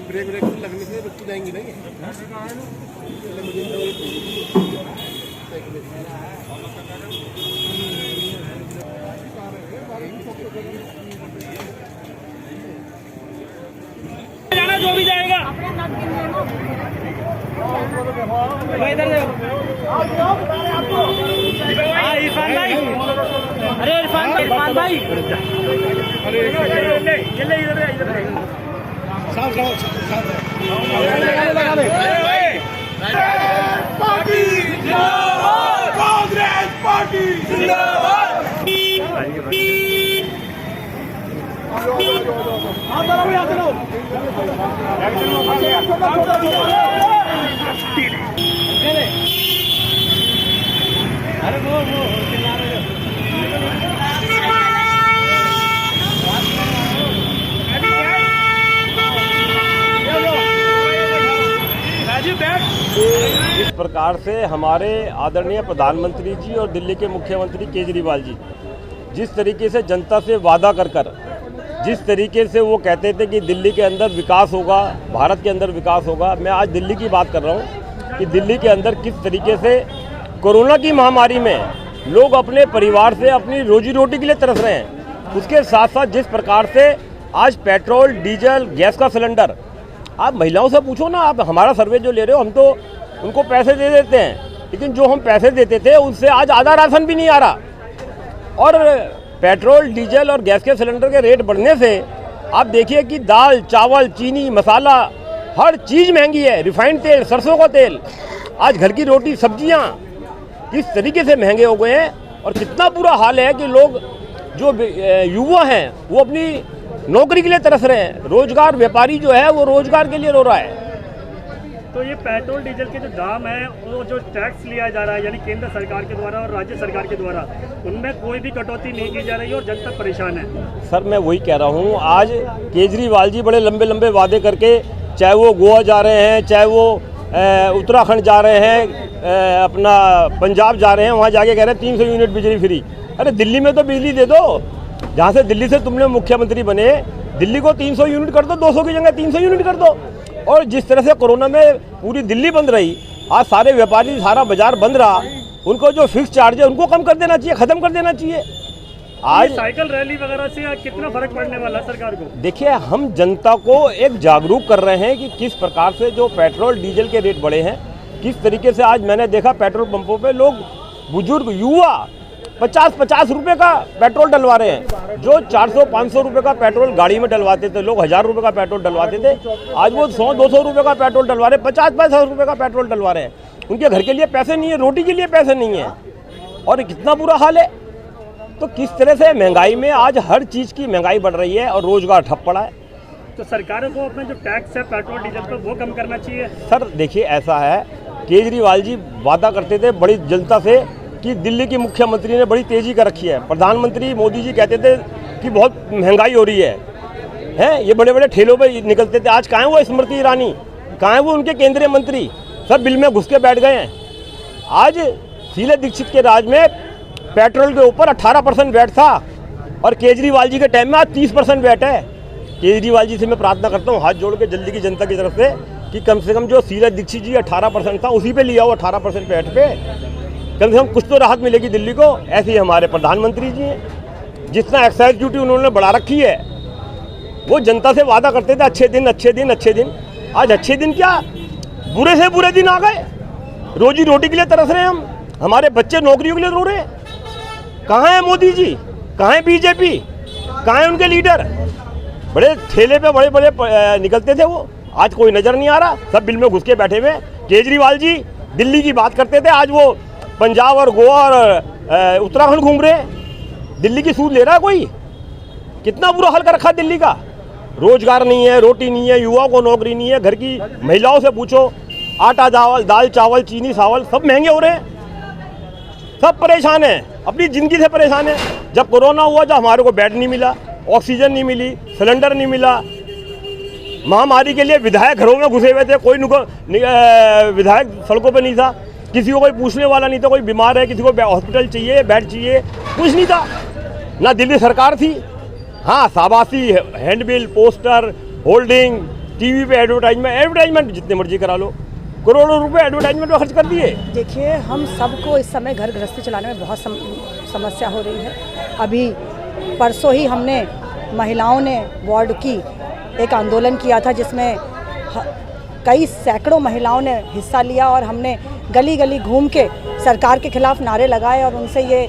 Break लगने से रुक जाएंगी नहीं। जाना जो भी जाएगा इधर इरफान भाई, अरे इरफान भाई कांग्रेस पार्टी अरे वो चिल्ला रहे हो। इस प्रकार से हमारे आदरणीय प्रधानमंत्री जी और दिल्ली के मुख्यमंत्री केजरीवाल जी जिस तरीके से जनता से वादा कर जिस तरीके से वो कहते थे कि दिल्ली के अंदर विकास होगा, भारत के अंदर विकास होगा, मैं आज दिल्ली की बात कर रहा हूँ कि दिल्ली के अंदर किस तरीके से कोरोना की महामारी में लोग अपने परिवार से अपनी रोजी रोटी के लिए तरस रहे हैं। उसके साथ साथ जिस प्रकार से आज पेट्रोल, डीजल, गैस का सिलेंडर, आप महिलाओं से पूछो ना, आप हमारा सर्वे जो ले रहे हो, हम तो उनको पैसे दे देते हैं, लेकिन जो हम पैसे देते थे उससे आज आधा राशन भी नहीं आ रहा। और पेट्रोल, डीजल और गैस के सिलेंडर के रेट बढ़ने से आप देखिए कि दाल, चावल, चीनी, मसाला, हर चीज़ महंगी है। रिफाइंड तेल, सरसों का तेल, आज घर की रोटी, सब्जियां किस तरीके से महंगे हो गए हैं। और कितना बुरा हाल है कि लोग जो युवा हैं वो अपनी नौकरी के लिए तरस रहे हैं। रोजगार व्यापारी जो है वो रोजगार के लिए रो रहा है। तो ये पेट्रोल डीजल के जो दाम है, वो जो टैक्स लिया जा रहा है, यानी केंद्र सरकार के द्वारा और राज्य सरकार के द्वारा, उनमें कोई भी कटौती नहीं की जा रही है और जनता परेशान है। सर मैं वही कह रहा हूँ, आज केजरीवाल जी बड़े लंबे लंबे वादे करके, चाहे वो गोवा जा रहे हैं, चाहे वो उत्तराखंड जा रहे हैं, अपना पंजाब जा रहे हैं, वहाँ जाके कह रहे हैं 300 यूनिट बिजली फ्री। अरे दिल्ली में तो बिजली दे दो, जहाँ से दिल्ली से तुमने मुख्यमंत्री बने, दिल्ली को 300 यूनिट कर दो, 200 की जगह 300 यूनिट कर दो। और जिस तरह से कोरोना में पूरी दिल्ली बंद रही, आज सारे व्यापारी, सारा बाजार बंद रहा, उनको जो फिक्स चार्ज है उनको कम कर देना चाहिए, खत्म कर देना चाहिए। आज साइकिल रैली वगैरह से कितना फर्क पड़ने वाला है सरकार को? देखिए, हम जनता को एक जागरूक कर रहे हैं कि किस प्रकार से जो पेट्रोल डीजल के रेट बढ़े हैं, किस तरीके से आज मैंने देखा पेट्रोल पंपों पे लोग, बुजुर्ग, युवा 50-50 रुपये का पेट्रोल डलवा रहे हैं। जो 400-500 रुपये का पेट्रोल गाड़ी में डलवाते थे लोग, 1000 रुपये का पेट्रोल डलवाते थे, आज वो 100-200 रुपये का पेट्रोल डलवा रहे हैं, 50-50 रुपये का पेट्रोल डलवा रहे हैं। उनके घर के लिए पैसे नहीं है, रोटी के लिए पैसे नहीं है, और कितना बुरा हाल है। तो किस तरह से महंगाई में आज हर चीज़ की महंगाई बढ़ रही है और रोजगार ठप पड़ा है। तो सरकारों को अपना जो टैक्स है पेट्रोल डीजल पर वो कम करना चाहिए। सर देखिए, ऐसा है, केजरीवाल जी वादा करते थे बड़ी जनता से कि दिल्ली की मुख्यमंत्री ने बड़ी तेज़ी कर रखी है। प्रधानमंत्री मोदी जी कहते थे कि बहुत महंगाई हो रही है, ये बड़े बड़े ठेलों पे निकलते थे। आज कहाँ है वो स्मृति ईरानी, कहाँ है वो उनके केंद्रीय मंत्री, सब बिल में घुस के बैठ गए हैं। आज शीला दीक्षित के राज में पेट्रोल के ऊपर 18% वैट था, और केजरीवाल जी के टाइम में आज 30% वैट है। केजरीवाल जी से मैं प्रार्थना करता हूँ हाथ जोड़ के जल्दी की जनता की तरफ से कि कम से कम जो शीला दीक्षित जी 18% था, उसी पे लिया हो 18% वैट पे, कम से कम कुछ तो राहत मिलेगी दिल्ली को। ऐसे ही हमारे प्रधानमंत्री जी हैं, जितना एक्साइज ड्यूटी उन्होंने बढ़ा रखी है, वो जनता से वादा करते थे अच्छे दिन अच्छे दिन अच्छे दिन। आज अच्छे दिन क्या, बुरे से बुरे दिन आ गए। रोजी रोटी के लिए तरस रहे हैं हम, हमारे बच्चे नौकरियों के लिए रो रहे हैं। कहाँ है मोदी जी, कहाँ है बीजेपी, कहाँ है उनके लीडर? बड़े ठेले पे बड़े बड़े निकलते थे वो, आज कोई नज़र नहीं आ रहा, सब बिल में घुस के बैठे हुए। केजरीवाल जी दिल्ली की बात करते थे, आज वो पंजाब और गोवा और उत्तराखंड घूम रहे हैं। दिल्ली की सूद ले रहा है कोई? कितना बुरा हाल कर रखा है दिल्ली का। रोजगार नहीं है, रोटी नहीं है, युवाओं को नौकरी नहीं है, घर की महिलाओं से पूछो, आटा चावल, दाल चावल, चीनी चावल सब महंगे हो रहे हैं, सब परेशान हैं। अपनी ज़िंदगी से परेशान है। जब कोरोना हुआ तो हमारे को बेड नहीं मिला, ऑक्सीजन नहीं मिली, सिलेंडर नहीं मिला। महामारी के लिए विधायक घरों में घुसे हुए थे, कोई विधायक सड़कों पे नहीं था, किसी को कोई पूछने वाला नहीं था, कोई बीमार है किसी को हॉस्पिटल चाहिए, बेड चाहिए, कुछ नहीं था। ना दिल्ली सरकार थी। हाँ, शाबाशी, हैंडबिल, पोस्टर, होल्डिंग, टीवी पे एडवर्टाइजमेंट जितने मर्जी करा लो, करोड़ों रुपए एडवर्टाइजमेंट में खर्च कर दिए। देखिए, हम सबको इस समय घर गृहस्थी चलाने में बहुत समस्या हो रही है। अभी परसों ही हमने महिलाओं ने वार्ड की एक आंदोलन किया था, जिसमें कई सैकड़ों महिलाओं ने हिस्सा लिया और हमने गली गली घूम के सरकार के खिलाफ नारे लगाए और उनसे ये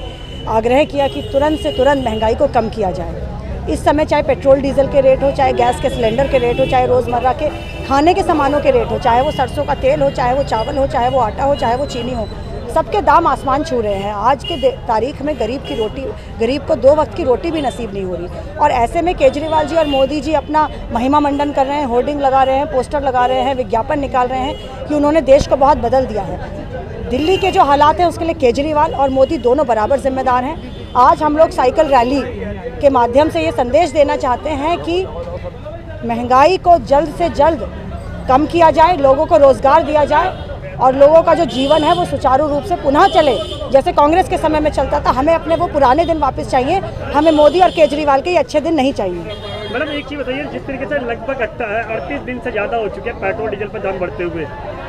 आग्रह किया कि तुरंत से तुरंत महंगाई को कम किया जाए। इस समय चाहे पेट्रोल डीजल के रेट हो, चाहे गैस के सिलेंडर के रेट हो, चाहे रोज़मर्रा के खाने के सामानों के रेट हो, चाहे वो सरसों का तेल हो, चाहे वो चावल हो, चाहे वो आटा हो, चाहे वो चीनी हो, सबके दाम आसमान छू रहे हैं। आज के तारीख में गरीब को 2 वक्त की रोटी भी नसीब नहीं हो रही। और ऐसे में केजरीवाल जी और मोदी जी अपना महिमा मंडन कर रहे हैं, होर्डिंग लगा रहे हैं, पोस्टर लगा रहे हैं, विज्ञापन निकाल रहे हैं कि उन्होंने देश को बहुत बदल दिया है। दिल्ली के जो हालात हैं उसके लिए केजरीवाल और मोदी दोनों बराबर जिम्मेदार हैं। आज हम लोग साइकिल रैली के माध्यम से ये संदेश देना चाहते हैं कि महंगाई को जल्द से जल्द कम किया जाए, लोगों को रोज़गार दिया जाए और लोगों का जो जीवन है वो सुचारू रूप से पुनः चले, जैसे कांग्रेस के समय में चलता था। हमें अपने वो पुराने दिन वापस चाहिए, हमें मोदी और केजरीवाल के ये अच्छे दिन नहीं चाहिए। मैडम, एक चीज़ बताइए, जिस तरीके से लगभग 38 दिन से ज़्यादा हो चुके हैं पेट्रोल डीजल पर दाम बढ़ते हुए,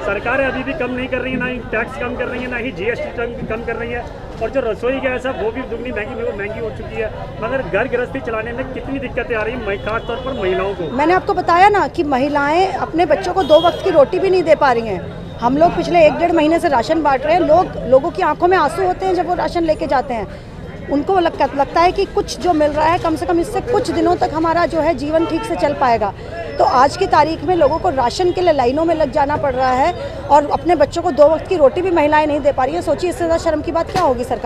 सरकारें अभी भी कम नहीं कर रही है, ना ही टैक्स कम कर रही है, ना ही GST कम कर रही है, और जो रसोई गैस है वो भी दुगनी महंगी हो चुकी है। मगर घर गृहस्थी चलाने में कितनी दिक्कतें आ रही हैं, खासतौर पर महिलाओं को। मैंने आपको बताया ना कि महिलाएं अपने बच्चों को 2 वक्त की रोटी भी नहीं दे पा रही हैं। हम लोग पिछले 1-1.5 महीने से राशन बांट रहे हैं। लोगों की आंखों में आंसू होते हैं जब वो राशन लेके जाते हैं। उनको लगता है कि कुछ जो मिल रहा है कम से कम इससे कुछ दिनों तक हमारा जो है जीवन ठीक से चल पाएगा। तो आज की तारीख में लोगों को राशन के लिए लाइनों में लग जाना पड़ रहा है और अपने बच्चों को 2 वक्त की रोटी भी महिलाएं नहीं दे पा रही हैं। सोचिए, इससे ज़्यादा शर्म की बात क्या होगी सरकार।